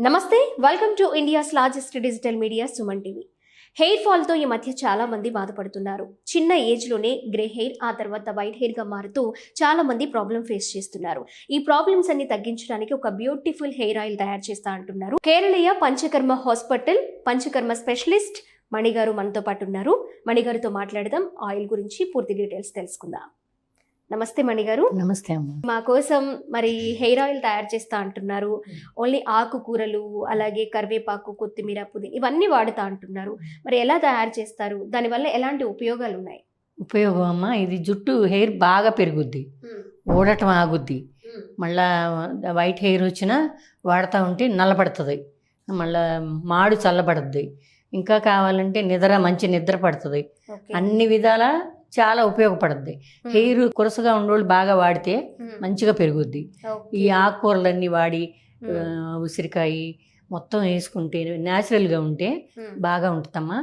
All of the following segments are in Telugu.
నమస్తే, welcome to India's largest digital media Suman TV. Hair ఫాల్తో ఈ మధ్య చాలా మంది బాధపడుతున్నారు. చిన్న ఏజ్లోనే గ్రే హెయిర్, ఆ తర్వాత వైట్ హెయిర్గా మారుతూ చాలా మంది ప్రాబ్లం ఫేస్ చేస్తున్నారు. ఈ ప్రాబ్లమ్స్ అన్ని తగ్గించడానికి ఒక బ్యూటిఫుల్ హెయిర్ ఆయిల్ తయారు చేస్తా అంటున్నారు కేరళీయ పంచకర్మ హాస్పిటల్ పంచకర్మ స్పెషలిస్ట్ మణిగారు మనతో పాటు ఉన్నారు. మణిగారితో మాట్లాడదాం, ఆయిల్ గురించి పూర్తి డీటెయిల్స్ తెలుసుకుందాం. నమస్తే మణిగారు. నమస్తే అమ్మ. మా కోసం మరి హెయిర్ ఆయిల్ తయారు చేస్తా అంటున్నారు. ఓన్లీ ఆకుకూరలు, అలాగే కరివేపాకు, కొత్తిమీర, పుదీనా ఇవన్నీ వాడుతా అంటున్నారు. మరి ఎలా తయారు చేస్తారు? దానివల్ల ఎలాంటి ఉపయోగాలు ఉన్నాయి? ఉపయోగం అమ్మ, ఇది జుట్టు హెయిర్ బాగా పెరుగుద్ది, ఊడటం ఆగుద్ది. మళ్ళా వైట్ హెయిర్ వచ్చినా వాడుతూ ఉంటే నల్లబడుతుంది, మళ్ళా మాడు చల్లబడుద్ది. ఇంకా కావాలంటే మంచి నిద్ర పడుతుంది. అన్ని విధాల చాలా ఉపయోగపడుద్ది. హెయిర్ కురసగా ఉన్నోళ్ళు బాగా వాడితే మంచిగా పెరుగుద్ది. ఈ ఆకుకూరలన్నీ వాడి ఉసిరికాయ మొత్తం వేసుకుంటే న్యాచురల్గా ఉంటే బాగా ఉంటుందమ్మా.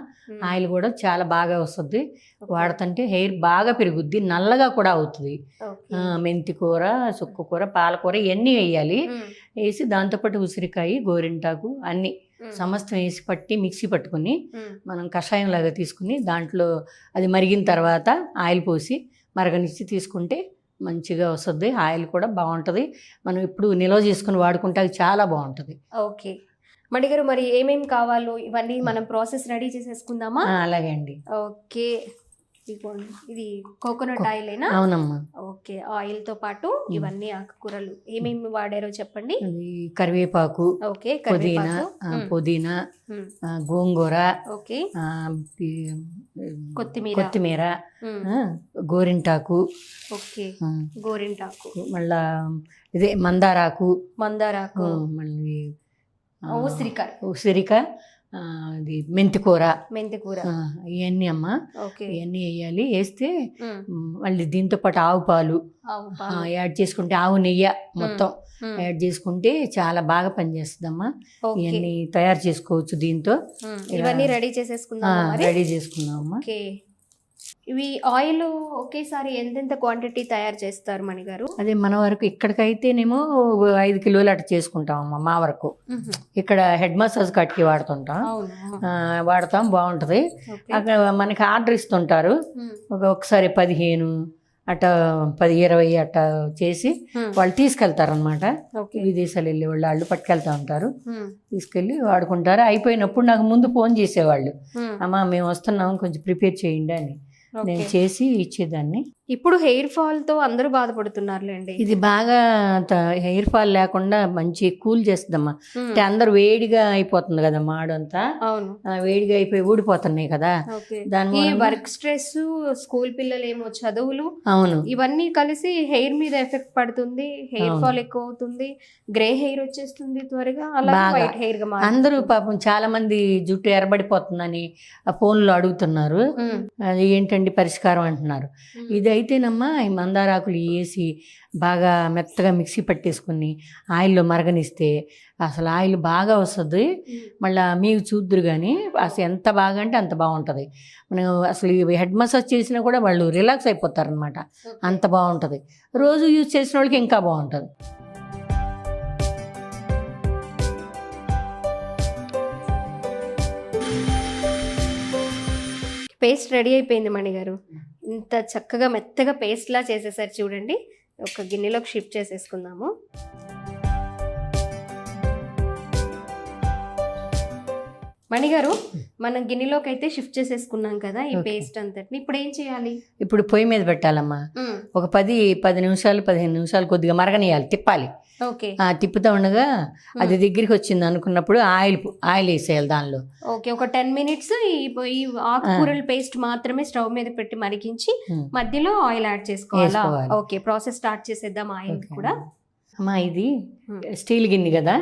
ఆయిల్ కూడా చాలా బాగా వస్తుంది. వాడుతుంటే హెయిర్ బాగా పెరుగుద్ది, నల్లగా కూడా అవుతుంది. మెంతి కూర, చుక్క కూర, పాలకూర ఇవన్నీ వేయాలి. వేసి దాంతోపాటు ఉసిరికాయ, గోరింటాకు అన్నీ సమస్తం వేసి పట్టి మిక్సీ పట్టుకుని మనం కషాయం లాగా తీసుకుని దాంట్లో అది మరిగిన తర్వాత ఆయిల్ పోసి మరగనిచ్చి తీసుకుంటే మంచిగా వస్తుంది. ఆయిల్ కూడా బాగుంటుంది. మనం ఇప్పుడు నిల్వ చేసుకుని వాడుకుంటే అది చాలా బాగుంటుంది. ఓకే మణిగారు, మరి ఏమేమి కావాలో ఇవన్నీ మనం ప్రాసెస్ రెడీ చేసేసుకుందామా? అలాగే అండి. ఓకే, ఇది కోకోనట్ ఆయిల్ ఏనా? అవునమ్మా. ఓకే, ఆయిల్ తో పాటు ఇవన్నీ ఆకుకూరలు ఏమేమి వాడారో చెప్పండి. కరివేపాకు, ఓకే, పుదీనా, గోంగూర, ఓకే, కొత్తిమీర, గోరింటాకు, ఓకే, గోరింటాకు, మళ్ళా ఇదే మందారాకు, మళ్ళీ ఉసిరిక, అది మెంతికూర ఇవన్నీ అమ్మ. ఇవన్నీ వేయాలి. వేస్తే మళ్ళీ దీంతో పాటు ఆవు పాలు యాడ్ చేసుకుంటే, ఆవు నెయ్యి మొత్తం యాడ్ చేసుకుంటే చాలా బాగా పనిచేస్తుందమ్మా. ఇవన్నీ తయారు చేసుకోవచ్చు దీంతో. ఇవన్నీ రెడీ చేసుకుందామమ్మా. ఇవి ఆయిల్ ఒకేసారి ఎంతెంత క్వాంటిటీ తయారు చేస్తారు మణిగారు? అదే మన వరకు ఇక్కడికైతేనేమో 5 కిలోలు అట్లా చేసుకుంటామమ్మా. మా వరకు ఇక్కడ హెడ్ మసాజ్ కట్కి వాడతాం, బాగుంటుంది. అక్కడ మనకి ఆర్డర్ ఇస్తుంటారు. ఒకసారి 15 అట్లా 10-20 అట్లా చేసి వాళ్ళు తీసుకెళ్తారనమాట. విదేశాలు వెళ్ళే వాళ్ళు పట్టుకెళ్తా ఉంటారు, తీసుకెళ్ళి వాడుకుంటారు. అయిపోయినప్పుడు నాకు ముందు ఫోన్ చేసేవాళ్ళు, అమ్మా మేము వస్తున్నాం కొంచెం ప్రిపేర్ చేయండి అని. నేను చేసి ఇచ్చేదాన్ని. ఇప్పుడు హెయిర్ ఫాల్ తో అందరూ బాధపడుతున్నారులేండి. ఇది బాగా హెయిర్ ఫాల్ లేకుండా మంచి కూల్ చేస్తుందమ్మా. అంటే అందరు వేడిగా అయిపోతుంది కదా, మాడంతా వేడిగా అయిపోయి ఊడిపోతున్నాయి కదా. దాని వర్క్ స్ట్రెస్, స్కూల్ పిల్లలు ఏమో చదువులు, అవును, ఇవన్నీ కలిసి హెయిర్ మీద ఎఫెక్ట్ పడుతుంది. హెయిర్ ఫాల్ ఎక్కువ అవుతుంది, గ్రే హెయిర్ వచ్చేస్తుంది త్వరగా. అలా వైట్ హెయిర్ గా అందరూ పాపం చాలా మంది జుట్టు ఎర్రబడిపోతుందని ఫోన్లో అడుగుతున్నారు. అది ఏంటండి పరిష్కారం అంటున్నారు. ఇదైతేనమ్మా ఈ మందారాకులు వేసి బాగా మెత్తగా మిక్సీ పట్టేసుకుని ఆయిల్లో మరగనిస్తే అసలు ఆయిల్ బాగా వస్తుంది. మళ్ళీ మీకు చూద్దరు కానీ అసలు ఎంత బాగా అంటే అంత బాగుంటుంది. మనం అసలు హెడ్ మసాజ్ చేసినా కూడా వాళ్ళు రిలాక్స్ అయిపోతారనమాట, అంత బాగుంటుంది. రోజు యూజ్ చేసిన వాళ్ళకి ఇంకా బాగుంటుంది. పేస్ట్ రెడీ అయిపోయింది మణిగారు. ఇంత చక్కగా మెత్తగా పేస్ట్ లా చేసేసారు చూడండి. ఒక గిన్నెలోకి షిఫ్ట్ చేసేసుకుందాము. మణిగారు, మనం గిన్నెలోకి అయితే షిఫ్ట్ చేసేసుకున్నాం కదా ఈ పేస్ట్ అంతటిని. ఇప్పుడు ఏం చేయాలి? ఇప్పుడు పొయ్యి మీద పెట్టాలమ్మా. ఒక 10 నిమిషాలు 15 నిమిషాలు కొద్దిగా మరగనియాలి, తిప్పాలి. తిప్పుతా ఉండగా అది దగ్గరికి వచ్చింది అనుకున్నప్పుడు ఆయిల్ వేసేయాలి దానిలో. ఓకే, ఒక 10 మినిట్స్ ఈ ఆకుకూరల పేస్ట్ మాత్రమే స్టవ్ మీద పెట్టి మరిగించి మధ్యలో ఆయిల్ యాడ్ చేసుకోవాలి. ఓకే, ప్రాసెస్ స్టార్ట్ చేసేద్దాం. ఆయిల్ కూడా అమ్మా, ఇది స్టీల్ గిన్నె కదా,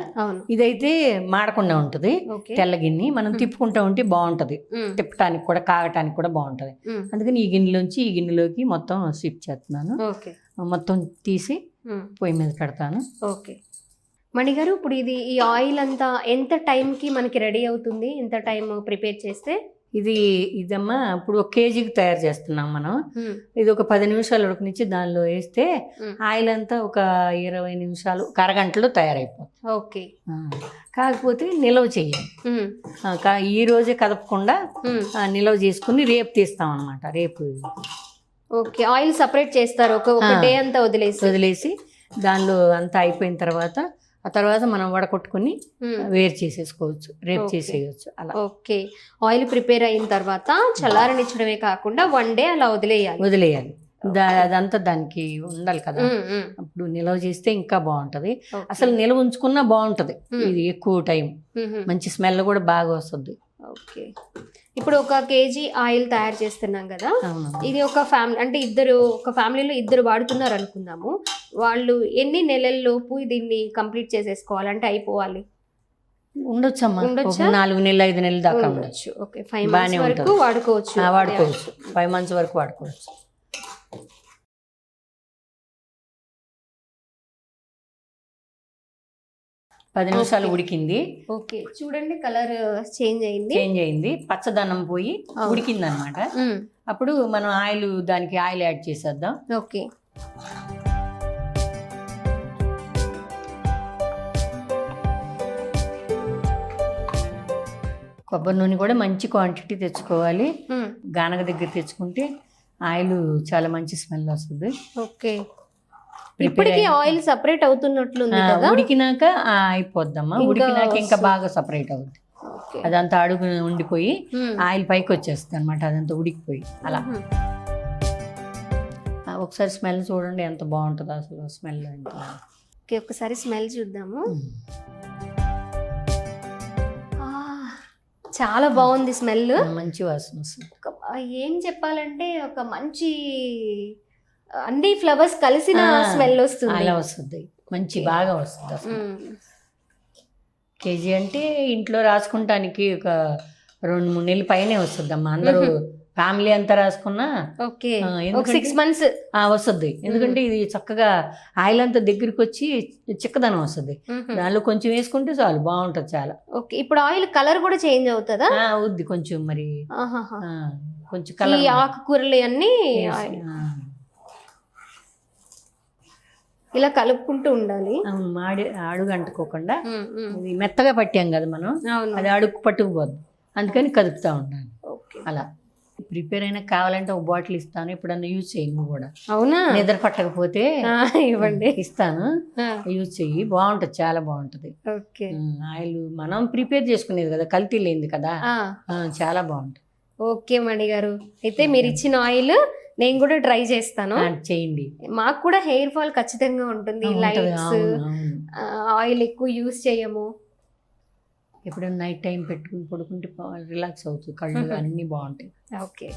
ఇదైతే మాడకుండా ఉంటుంది. తెల్ల గిన్నె మనం తిప్పుకుంటా ఉంటే బాగుంటది, తిప్పటానికి కూడా కాగటానికి కూడా బాగుంటది. అందుకని ఈ గిన్నెలోంచి ఈ గిన్నెలోకి మొత్తం షిఫ్ట్ చేస్తున్నాను. మొత్తం తీసి పొయ్యి మీద పెడతాను. ఓకే మణిగారు, ఇప్పుడు ఈ ఆయిల్ అంతా ఎంత టైంకి మనకి రెడీ అవుతుంది? ఎంత టైం ప్రిపేర్ చేస్తే? ఇదమ్మా ఇప్పుడు 1 కేజీకి తయారు చేస్తున్నాం మనం. ఇది ఒక 10 నిమిషాలు ఉడకనిచ్చి దానిలో వేస్తే ఆయిల్ అంతా ఒక 20 నిమిషాలు అరగంటలో తయారైపోతుంది. ఓకే. కాకపోతే నిల్వ చెయ్యాలి. ఈ రోజే కదపకుండా నిల్వ చేసుకుని రేపు తీస్తాం అనమాట. రేపు ఓకే. ఆయిల్ సపరేట్ చేస్తారు ఒక డే అంతా వదిలేసి దానిలో అంతా అయిపోయిన తర్వాత ఆ తర్వాత మనం వడకొట్టుకుని వేరు చేసేసుకోవచ్చు, రేపు చేసేయచ్చు అలా. ఓకే. ఆయిల్ ప్రిపేర్ అయిన తర్వాత చల్లారనిచ్చడమే కాకుండా 1 డే అలా వదిలేయాలి. అదంతా దానికి ఉండాలి కదా, అప్పుడు నిల్వ చేస్తే ఇంకా బాగుంటది. అసలు నిల్వ ఉంచుకున్నా బాగుంటది. ఇది ఎక్కువ టైం, మంచి స్మెల్ కూడా బాగా వస్తుంది. ఓకే. ఇప్పుడు 1 కేజీ ఆయిల్ తయారు చేస్తున్నాం కదా, ఇది ఒక ఫ్యామిలీలో ఇద్దరు వాడుతున్నారు అనుకుందాము. వాళ్ళు ఎన్ని నెలల్లోపు దీన్ని కంప్లీట్ చేసేసుకోవాలంటే అయిపోవాలి? ఉండొచ్చమ్మా, 4 నెలలు 5 నెలల దాకా ఉండొచ్చు. ఓకే. 5 months వరకు వాడుకోవచ్చు. 5 months వరకు వాడుకోవచ్చు. పది నిమిషాలు ఉడికింది. ఓకే. చూడండి, కలర్ చేంజ్ అయింది, పచ్చదనం పోయి ఉడికింది అనమాట. అప్పుడు మనం దానికి ఆయిల్ యాడ్ చేసేద్దాం. ఓకే. కొబ్బరి నూనె కూడా మంచి క్వాంటిటీ తెచ్చుకోవాలి. గానగ దగ్గర తెచ్చుకుంటే ఆయిల్ చాలా మంచి స్మెల్ వస్తుంది. ఓకే. ఇప్పటికి ఆయిల్ సపరేట్ అవుతున్నట్లు ఉడికినాక అయిపోద్దమ్మా. ఉడికినాక ఇంకా బాగా సపరేట్ అవుతుంది. అదంతా అడుగు ఉండిపోయి ఆయిల్ పైకి వచ్చేస్తుంది అనమాట. అదంతా ఉడికిపోయి అలా. ఒకసారి స్మెల్ చూడండి ఎంత బాగుంటుందో అసలు స్మెల్. ఓకే, ఒకసారి స్మెల్ చూద్దాము. చాలా బాగుంది స్మెల్, మంచి వాసన వస్తుంది. ఏం చెప్పాలంటే ఒక మంచి అన్ని ఫ్లవర్స్ కలిసిన స్మెల్ వస్తుంది. అలా వస్తుంది, మంచి బాగా వస్తుంది అసలు. కేజీ అంటే ఇంట్లో రాసుకుంటానికి ఒక 2-3 నెలల పైనే వస్తుంది అమ్మా. అందరూ ఫ్యామిలీ అంతా రాసుకున్నా 6 months వస్తుంది. ఎందుకంటే ఇది చక్కగా ఆయిల్ అంతా దగ్గరికి వచ్చి చిక్కదనం వస్తుంది. దానిలో కొంచెం వేసుకుంటే చాలు, బాగుంటది చాలా. ఓకే. ఇప్పుడు ఆయిల్ కలర్ కూడా చేంజ్ అవుతుందా? అవుద్ది కొంచెం, మరి కొంచెం కలర్. ఆకుకూరలు అన్ని ఇలా కలుపుకుంటూ ఉండాలి. అడుగు అంటుకోకుండా. ఇది మెత్తగా పట్టాం కదా మనం, అది అడుగు పట్టుకుపోద్ది, అందుకని కదుపుతా ఉండాలి అలా. ప్రిపేర్ అయినా కావాలంటే ఒక బాటిల్ ఇస్తాను, ఎప్పుడన్నా యూజ్ చేయి నువ్వు కూడా. అవునా? నిద్ర పట్టకపోతే ఇవ్వండి, ఇస్తాను, యూజ్ చెయ్యి, బాగుంటది, చాలా బాగుంటది. ఆయిల్ మనం ప్రిపేర్ చేసుకునేది కదా, కల్తీ లేనిది కదా, చాలా బాగుంటది. ఓకే మణి గారు, అయితే మీరు ఇచ్చిన ఆయిల్ నేను కూడా ట్రై చేస్తాను. చేయండి. మాకు కూడా హెయిర్ ఫాల్ ఖచ్చితంగా ఉంటుంది. లైట్స్ ఆయిల్ ఎక్కువ యూజ్ చేయము. ఎప్పుడైనా నైట్ టైం పెట్టుకుని పడుకుంటే రిలాక్స్ అవుతుంది, కళ్ళు అన్నీ బాగుంటాయి. ఓకే.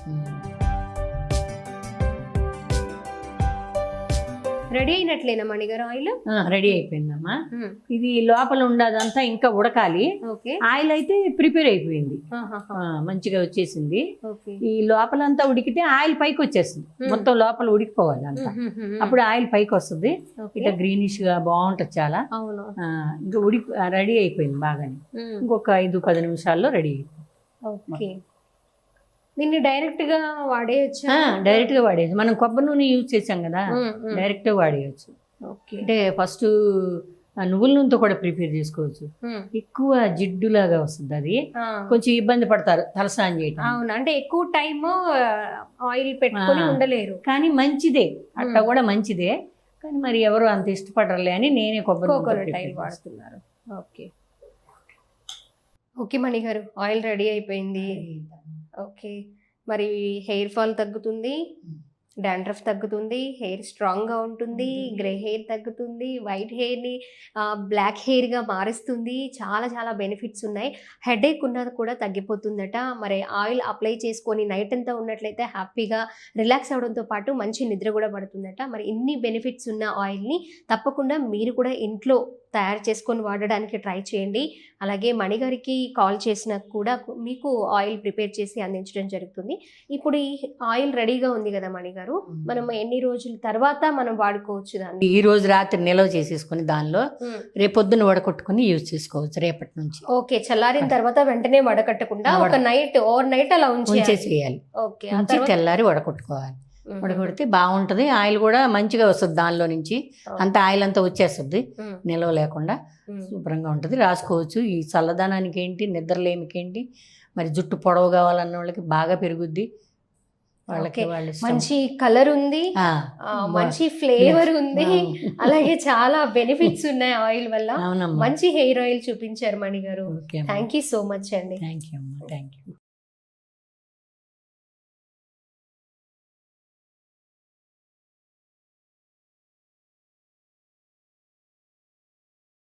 రెడీ అయినట్లేనా మణిగారు ఆయిల్? రెడీ అయిపోయిందమ్మా. ఇది లోపల ఉండదంతా ఇంకా ఉడకాలి. ఆయిల్ అయితే ప్రిపేర్ అయిపోయింది, మంచిగా వచ్చేసింది. ఈ లోపలంతా ఉడికితే ఆయిల్ పైకి వచ్చేస్తుంది, మొత్తం లోపల ఉడికిపోవాలి అంతా, అప్పుడు ఆయిల్ పైకి వస్తుంది. ఇట్లా గ్రీనిష్ గా బాగుంటది చాలా. ఇంకా రెడీ అయిపోయింది బాగానే. ఇంకొక 5-10 నిమిషాల్లో రెడీ అయిపోయింది. దీన్ని డైరెక్ట్ గా వాడేయచ్చు? డైరెక్ట్ గా వాడేయచ్చు. మనం కొబ్బరి నూనె యూజ్ చేసాం కదా, డైరెక్ట్ గా వాడేయచ్చు. అంటే ఫస్ట్ నువ్వుల నూనెతో కూడా ప్రిపేర్ చేసుకోవచ్చు. ఎక్కువ జిడ్డులాగా వస్తుంది, అది కొంచెం ఇబ్బంది పడతారు తలస్నానం చేయటం. అవును, అంటే ఎక్కువ టైం ఆయిల్ పెట్టుకొని ఉండలేరు. కానీ మంచిదే, అట్లా కూడా మంచిదే. కానీ మరి ఎవరు అంత ఇష్టపడరులే అని నేనే కోకోనట్ ఆయిల్ వాడుతున్నారు. ఓకే. ఓకే మణి గారు, ఆయిల్ రెడీ అయిపోయింది. ఓకే, మరి హెయిర్ ఫాల్ తగ్గుతుంది, డాండ్రఫ్ తగ్గుతుంది, హెయిర్ స్ట్రాంగ్గా ఉంటుంది, గ్రే హెయిర్ తగ్గుతుంది, వైట్ హెయిర్ని బ్లాక్ హెయిర్గా మారుస్తుంది. చాలా చాలా బెనిఫిట్స్ ఉన్నాయి. హెడేక్ ఉన్నది కూడా తగ్గిపోతుందట. మరి ఆయిల్ అప్లై చేసుకొని నైట్ అంతా ఉన్నట్లయితే హ్యాపీగా రిలాక్స్ అవడంతో పాటు మంచి నిద్ర కూడా పడుతుందట. మరి ఇన్ని బెనిఫిట్స్ ఉన్న ఆయిల్ని తప్పకుండా మీరు కూడా ఇంట్లో తయారు చేసుకొని వాడడానికి ట్రై చేయండి. అలాగే మణిగారికి కాల్ చేసినా కూడా మీకు ఆయిల్ ప్రిపేర్ చేసి అందించడం జరుగుతుంది. ఇప్పుడు ఈ ఆయిల్ రెడీగా ఉంది కదా మణిగారు, మనం ఎన్ని రోజుల తర్వాత మనం వాడుకోవచ్చు దాన్ని? ఈ రోజు రాత్రి నిల్వ చేసేసుకొని దానిలో రేపొద్దున వడకొట్టుకొని యూజ్ చేసుకోవచ్చు రేపటి నుంచి. ఓకే, చల్లారిన తర్వాత వెంటనే వడకట్టకుండా ఒక నైట్ ఓవర్ నైట్ అలా ఉంచేసేయాలి. ఓకే, ఉంచి తెల్లారి వడకొట్టుకోవాలి. వడకొడితే బాగుంటది, ఆయిల్ కూడా మంచిగా వస్తుంది దానిలో నుంచి, అంత ఆయిల్ అంతా వచ్చేస్తుంది నిల్వ లేకుండా శుభ్రంగా ఉంటుంది. రాసుకోవచ్చు. ఈ చల్లదనానికి ఏంటి, నిద్రలేమికి ఏంటి, మరి జుట్టు పొడవు కావాలన్న వాళ్ళకి బాగా పెరుగుద్ది. వాళ్ళకి వాళ్ళు మంచి కలర్ ఉంది, మంచి ఫ్లేవర్ ఉంది, అలాగే చాలా బెనిఫిట్స్ ఉన్నాయి ఆయిల్ వల్ల. మంచి హెయిర్ ఆయిల్ చూపించారు మణిగారు. థ్యాంక్ యూ సో మచ్ అండి. Thank you.